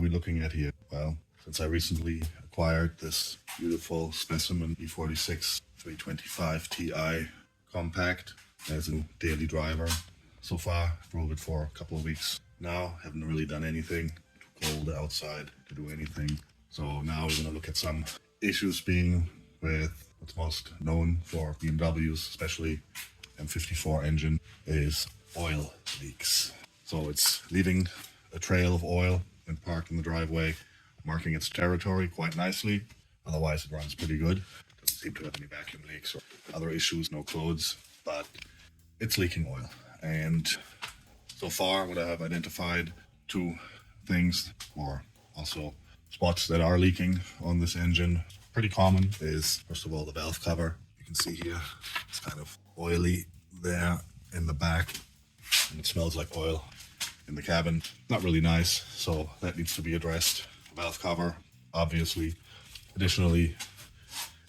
we looking at here? Well, since I recently acquired this beautiful specimen E46 325ti compact as a daily driver, so far I drove it for a couple of weeks now, haven't really done anything, too cold outside to do anything. So now we're going to look at some issues being with what's most known for BMWs, especially M54 engine, is oil leaks. So it's leaving a trail of oil when parked in the driveway, marking its territory quite nicely. Otherwise it runs pretty good. Doesn't seem to have any vacuum leaks or other issues, no codes, but it's leaking oil. And so far what I have identified, two things, or also spots that are leaking on this engine. Pretty common is, first of all, the valve cover. You can see here it's kind of oily there in the back, and it smells like oil in the cabin. Not really nice, so that needs to be addressed. Valve cover, obviously. Additionally,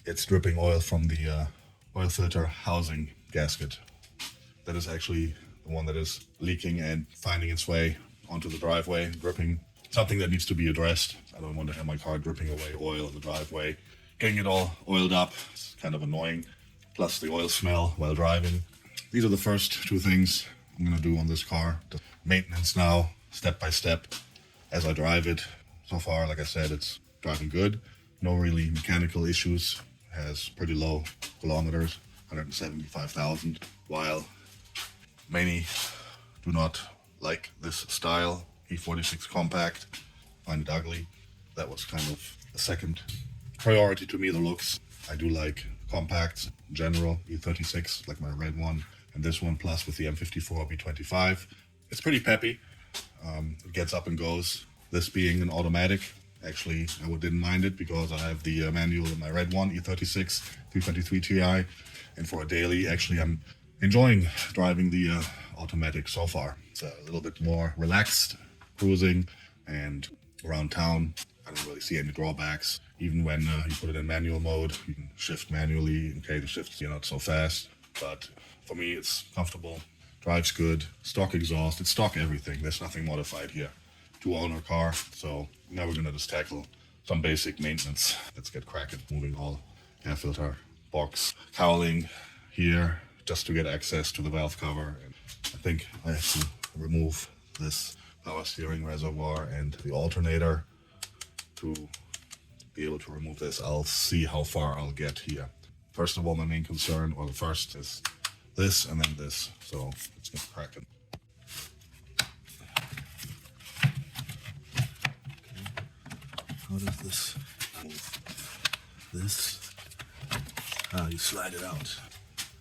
it's dripping oil from the oil filter housing gasket. That is actually the one that is leaking and finding its way onto the driveway, dripping. Something that needs to be addressed. I don't want to have my car dripping away oil in the driveway. Getting it all oiled up, it's kind of annoying. Plus the oil smell while driving. These are the first two things I'm going to do on this car. The maintenance now, step by step, as I drive it. So far, like I said, it's driving good. No really mechanical issues. It has pretty low kilometers, 175,000. While many do not like this style, E46 compact, find it ugly. That was kind of a second priority to me, the looks. I do like compacts in general, E36, like my red one, and this one, plus with the M54 B25. It's pretty peppy. It gets up and goes. This being an automatic, actually, I didn't mind it because I have the manual in my red one, E36 323ti, and for a daily, actually, I'm enjoying driving the automatic so far. It's a little bit more relaxed cruising, and around town I don't really see any drawbacks. Even when you put it in manual mode, you can shift manually. Okay, the shifts are not so fast, but for me it's comfortable, drives good, stock exhaust, it's stock everything, there's nothing modified here. Two-owner car, so now we're gonna just tackle some basic maintenance. Let's get cracking. Moving all air filter box cowling here just to get access to the valve cover. And I think I have to remove this power steering reservoir and the alternator to be able to remove this. I'll see how far I'll get here. First of all, my main concern, or the first, is this and then this. So let's get cracking. How does this move? This, you slide it out.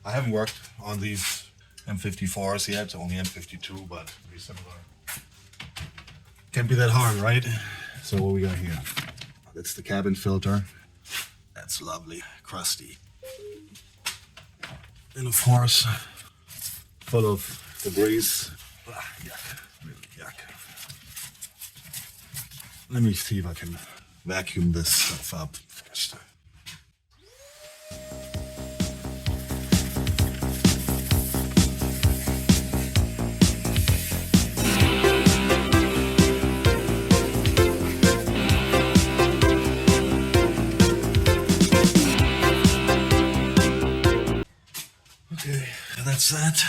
I haven't worked on these M54s yet, only M52, but pretty similar. Can't be that hard, right? So what we got here? That's the cabin filter. That's lovely, crusty. And of course, full of debris. Yuck, really yuck. Let me see if I can vacuum this stuff up first. Okay, that's that.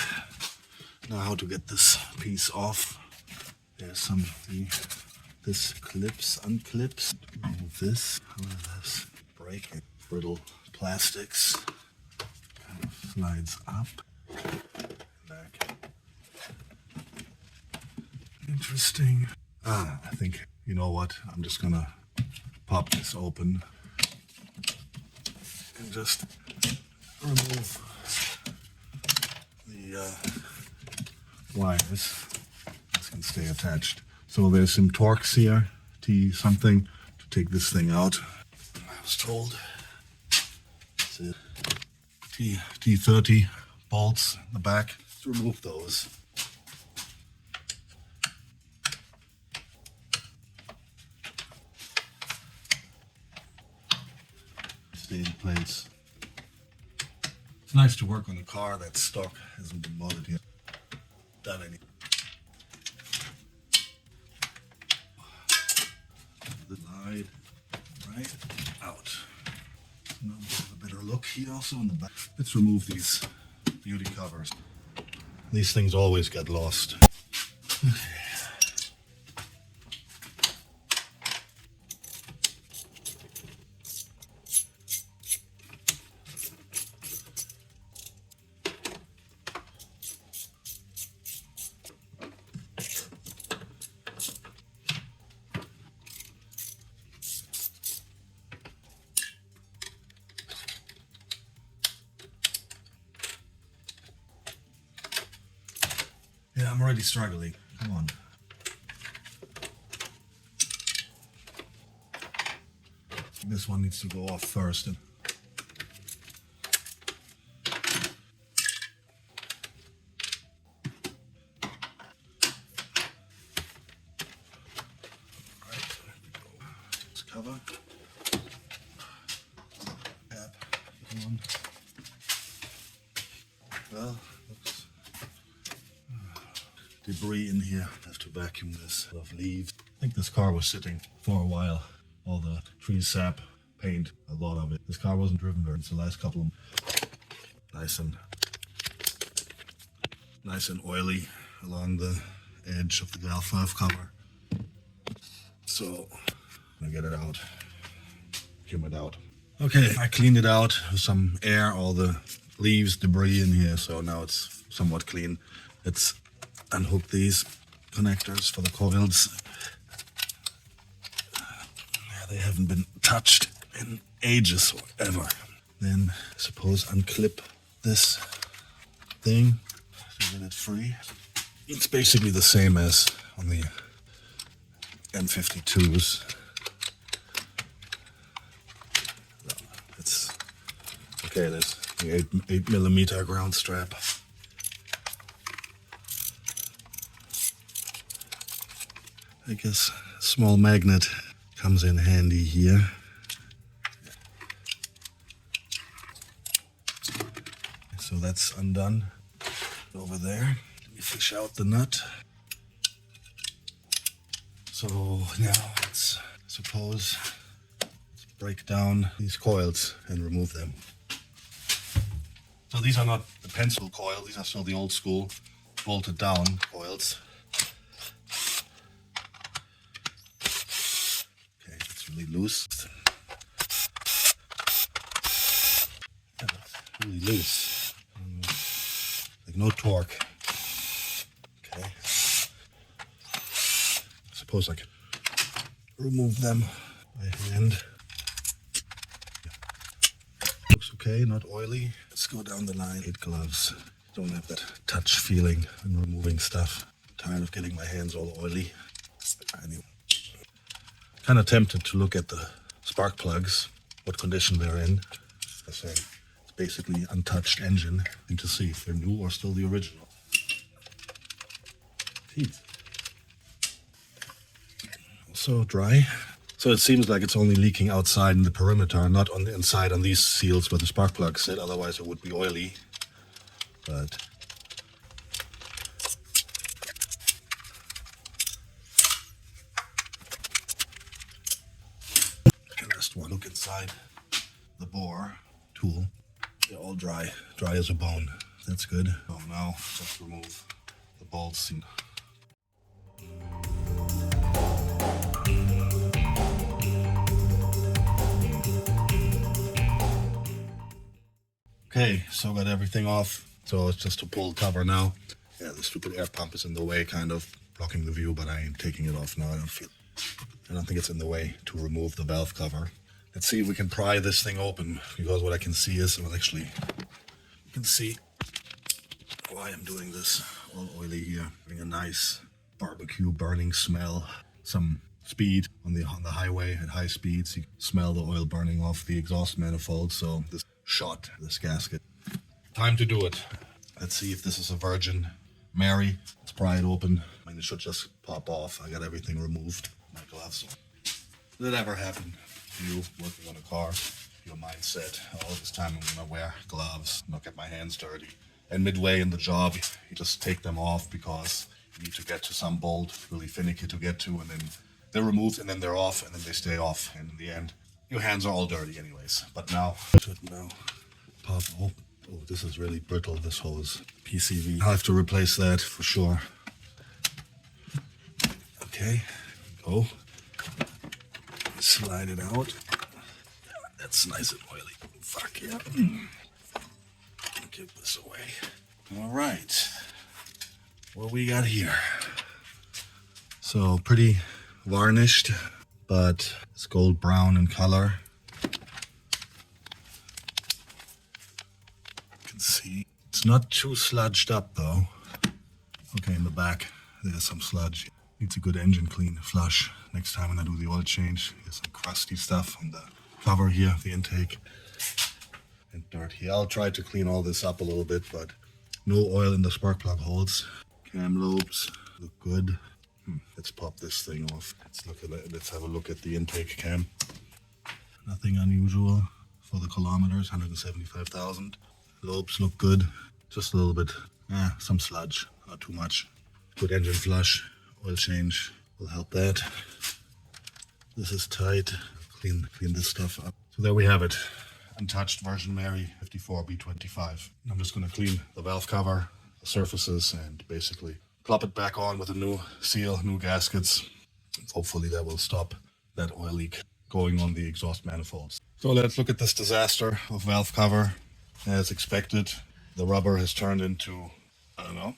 Now how to get this piece off. There's some this clips, unclips. Move this, how is this? Break brittle plastics. Kind of slides up. Back. Interesting. I think, you know what? I'm just gonna pop this open and just remove the wires. This can stay attached. So there's some Torx here, T something, to take this thing out. I was told. That's it. T30 bolts in the back. Let's remove those. Stay in place. It's nice to work on a car that's stock, hasn't been modded yet. Done any. Inside, right, out. Now we'll have a better look here also in the back. Let's remove these beauty covers. These things always get lost. Okay. Yeah, I'm already struggling. Come on. This one needs to go off first. And cover. Cap. Come on. Well, looks debris in here. I have to vacuum this. A lot of leaves. I think this car was sitting for a while. All the tree sap, paint, a lot of it. This car wasn't driven very. It's the last couple of nice and oily along the edge of the valve cover. So I'm gonna get it out, cum it out. Okay, I cleaned it out with some air, all the leaves, debris in here, so now it's somewhat clean. Let's unhook these connectors for the coils. Yeah, they haven't been touched in ages or ever. Then I suppose unclip this thing to get it free. It's basically the same as on the M52s. It's okay. There's the 8mm ground strap. I guess a small magnet comes in handy here. So that's undone over there. Let me fish out the nut. So now let's break down these coils and remove them. So these are not the pencil coils, these are still the old school bolted down coils. Okay, it's really loose. Yeah, it's really loose. Like no torque. Okay. Suppose I can remove them by hand. Looks okay, not oily. Let's go down the line. 8 gloves. Don't have that touch feeling when removing stuff. I'm tired of getting my hands all oily. Anyway. Kind of tempted to look at the spark plugs, what condition they're in. As I say, it's basically untouched engine, and to see if they're new or still the original. Teeth. Also dry. So it seems like it's only leaking outside in the perimeter, not on the inside on these seals where the spark plugs sit, otherwise it would be oily. But just one look inside the bore tool. They're all dry as a bone. That's good. So now just remove the bolts. Okay, so got everything off. So it's just to pull the cover now. Yeah, the stupid air pump is in the way, kind of blocking the view, but I am taking it off now. I don't think it's in the way to remove the valve cover. Let's see if we can pry this thing open, because what I can see is, well, actually, you can see why I'm doing this. All oily here, having a nice barbecue burning smell. Some speed on the highway at high speeds. You can smell the oil burning off the exhaust manifold. So this shot, this gasket. Time to do it. Let's see if this is a Virgin Mary. Let's pry it open. I mean, it should just pop off. I got everything removed. My gloves. Did that ever happen to you working on a car? Your mindset, oh, this time I'm gonna wear gloves, not get my hands dirty. And midway in the job, you just take them off because you need to get to some bolt, really finicky to get to, and then they're removed and then they're off and then they stay off. And in the end, your hands are all dirty anyways. But now, should now pop. Oh, this is really brittle, this hose. PCV. I'll have to replace that for sure. Okay, go. Slide it out. That's nice and oily. Fuck yeah. Give this away. All right. What we got here? So pretty varnished, but it's gold brown in color. You can see it's not too sludged up though. Okay, in the back there's some sludge. Needs a good engine clean, flush. Next time when I do the oil change, there's some crusty stuff on the cover here, the intake, and dirt here. I'll try to clean all this up a little bit, but no oil in the spark plug holes. Cam lobes look good. Let's pop this thing off. Let's have a look at the intake cam. Nothing unusual for the kilometers, 175,000. Lobes look good. Just a little bit, some sludge, not too much. Good engine flush, oil change will help that. This is tight. Clean this stuff up. So there we have it. Untouched version Mary 54 B25. I'm just going to clean the valve cover, the surfaces, and basically plop it back on with a new seal, new gaskets. Hopefully that will stop that oil leak going on the exhaust manifolds. So let's look at this disaster of valve cover. As expected, the rubber has turned into, I don't know,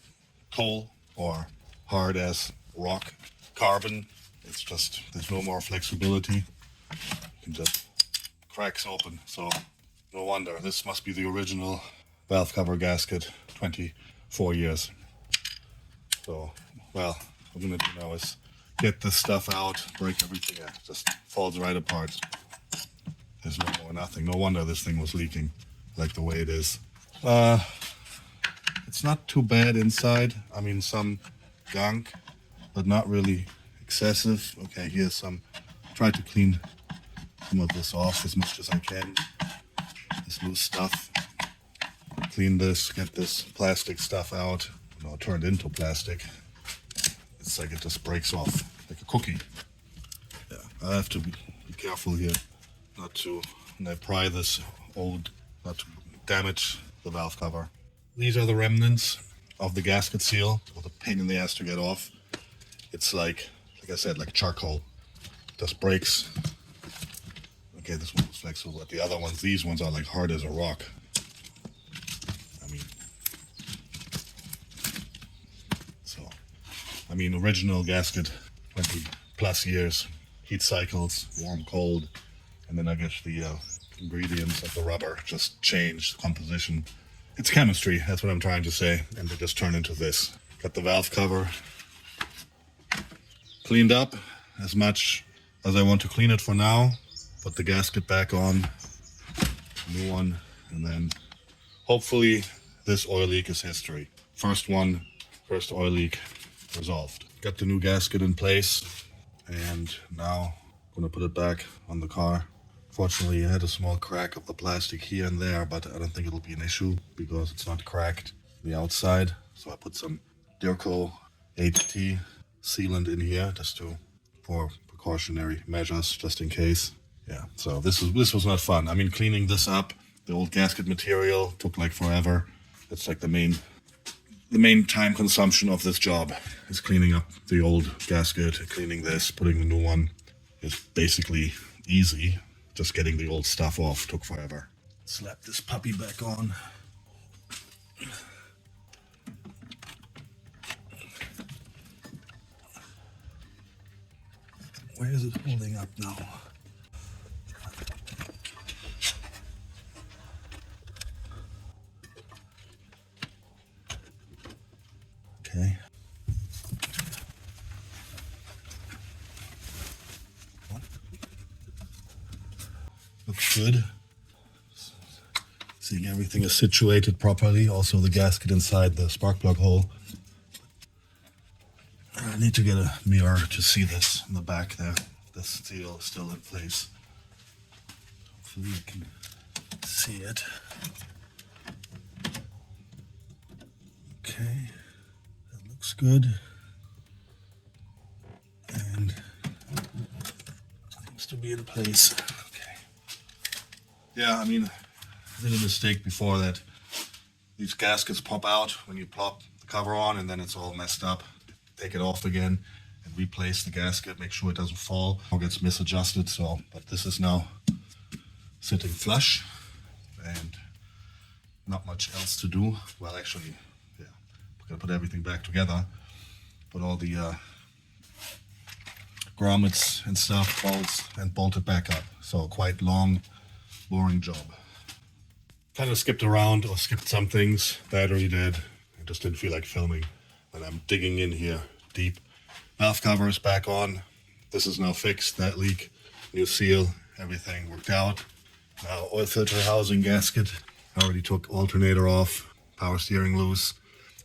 coal or hard as rock, carbon. It's just, there's no more flexibility. You can just cracks open. So no wonder. This must be the original valve cover gasket, 24 years. So, well, what I'm gonna do now is get this stuff out, break everything. Yeah, just falls right apart. There's no more nothing. No wonder this thing was leaking like the way it is. It's not too bad inside. I mean, some gunk, but not really excessive. Okay, here's some. Try to clean some of this off as much as I can. This loose stuff. Clean this, get this plastic stuff out. No, turned into plastic. It's like it just breaks off like a cookie. Yeah, I have to be careful here not to, when I pry this old, not to damage the valve cover. These are the remnants of the gasket seal. With a pain in the ass to get off. It's like I said, like charcoal. It just breaks. Okay, this one was flexible, but the other ones, these ones are like hard as a rock. I mean, original gasket, 20 plus years, heat cycles, warm, cold, and then I guess the ingredients of the rubber just changed composition. It's chemistry, that's what I'm trying to say, and they just turn into this. Got the valve cover cleaned up as much as I want to clean it for now. Put the gasket back on, new one, and then hopefully this oil leak is history. First oil leak resolved. Got the new gasket in place, and now I'm gonna put it back on the car. Fortunately, I had a small crack of the plastic here and there, but I don't think it'll be an issue because it's not cracked on the outside. So I put some Dirco 8T sealant in here just for precautionary measures, just in case. Yeah, so this was not fun. I mean, cleaning this up, the old gasket material took like forever. It's like the main time consumption of this job is cleaning up the old gasket, cleaning this, putting the new one is basically easy. Just getting the old stuff off took forever. Slap this puppy back on. Where is it holding up now? Okay. Looks good. Seeing everything is situated properly. Also the gasket inside the spark plug hole. I need to get a mirror to see this in the back there. The seal is still in place. Hopefully you can see it. Okay, that looks good. And to be in place. Okay. Yeah, I mean, I did a mistake before that these gaskets pop out when you plop the cover on, and then it's all messed up. Take it off again and replace the gasket, make sure it doesn't fall or gets misadjusted. So, but this is now sitting flush and not much else to do. Well, actually, yeah, we're gonna put everything back together, put all the grommets and stuff, bolts, and bolt it back up. So quite long, boring job. Kind of skipped around or skipped some things. Battery did. I just didn't feel like filming. And I'm digging in here deep. Valve cover is back on. This is now fixed. That leak, new seal, everything worked out. Now oil filter housing gasket. I already took alternator off, power steering loose.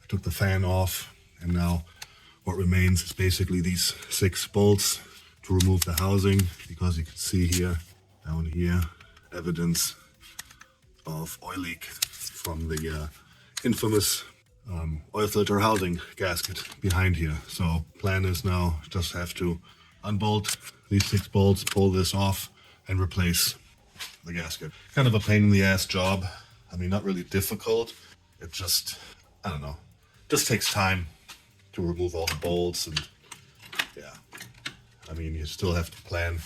I took the fan off, and now what remains is basically these 6 bolts to remove the housing, because you can see here, down here, evidence of oil leak from the infamous oil filter housing gasket behind here. So plan is now just have to unbolt these 6 bolts, pull this off, and replace the gasket. Kind of a pain in the ass job. I mean, not really difficult. It just, I don't know, just takes time to remove all the bolts, and yeah, I mean, you still have to plan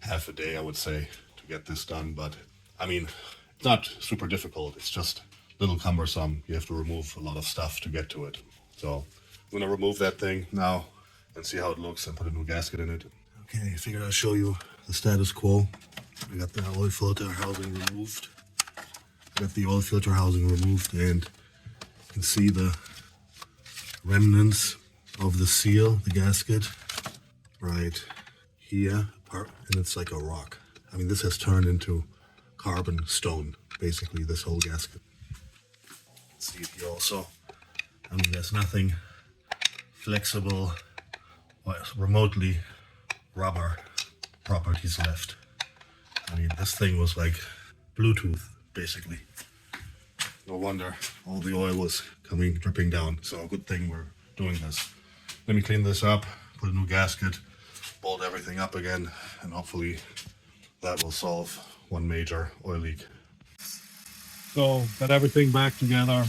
half a day, I would say, to get this done. But I mean, it's not super difficult. It's just a little cumbersome. You have to remove a lot of stuff to get to it. So I'm gonna remove that thing now and see how it looks and put a new gasket in it. Okay, I figured I'll show you the status quo. I got the oil filter housing removed. And you can see the remnants of the seal, the gasket, right here, and it's like a rock. I mean, this has turned into carbon stone, basically, this whole gasket. See it here also. I mean, there's nothing flexible or remotely rubber properties left. I mean, this thing was like Bluetooth, basically. No wonder all the oil was dripping down. So good thing we're doing this. Let me clean this up, put a new gasket, bolt everything up again, and hopefully that will solve one major oil leak. So got everything back together,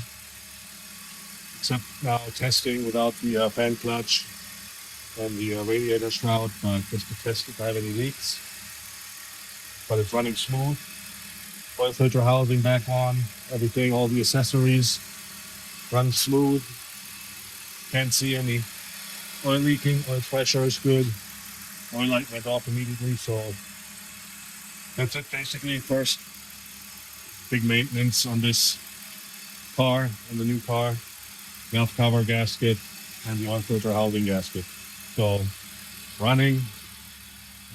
except now testing without the fan clutch and the radiator shroud, but just to test if I have any leaks. But it's running smooth. Oil filter housing back on, everything, all the accessories run smooth. Can't see any oil leaking, oil pressure is good. Oil light went off immediately, so that's it basically. First big maintenance on this car, on the new car. Valve cover gasket and the oil filter housing gasket. So running,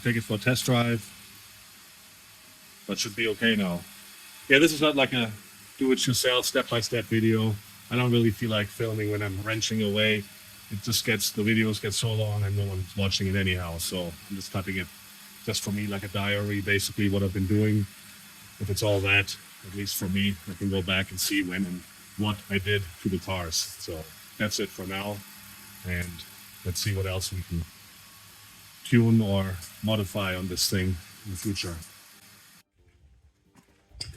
take it for a test drive, but should be okay now. Yeah, this is not like a do-it-yourself step-by-step video. I don't really feel like filming when I'm wrenching away. It just the videos get so long and no one's watching it anyhow. So I'm just cutting it just for me, like a diary, basically what I've been doing. If it's all that, at least for me, I can go back and see when and what I did to the cars. So that's it for now. And let's see what else we can tune or modify on this thing in the future.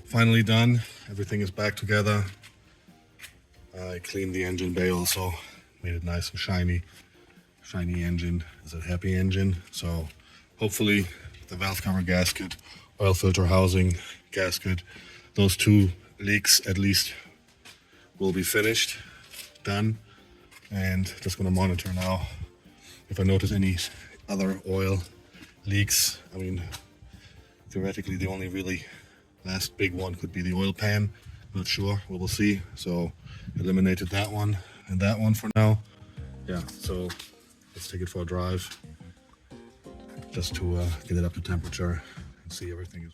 Finally done. Everything is back together. I cleaned the engine bay also, made it nice and shiny. Shiny engine is a happy engine. So hopefully the valve cover gasket, oil filter housing gasket, those 2 leaks at least will be finished, done. And just gonna monitor now if I notice any other oil leaks. I mean, theoretically the only really last big one could be the oil pan. Not sure, we will see. So eliminated that one and that one for now. Yeah, so let's take it for a drive just to get it up to temperature and see everything is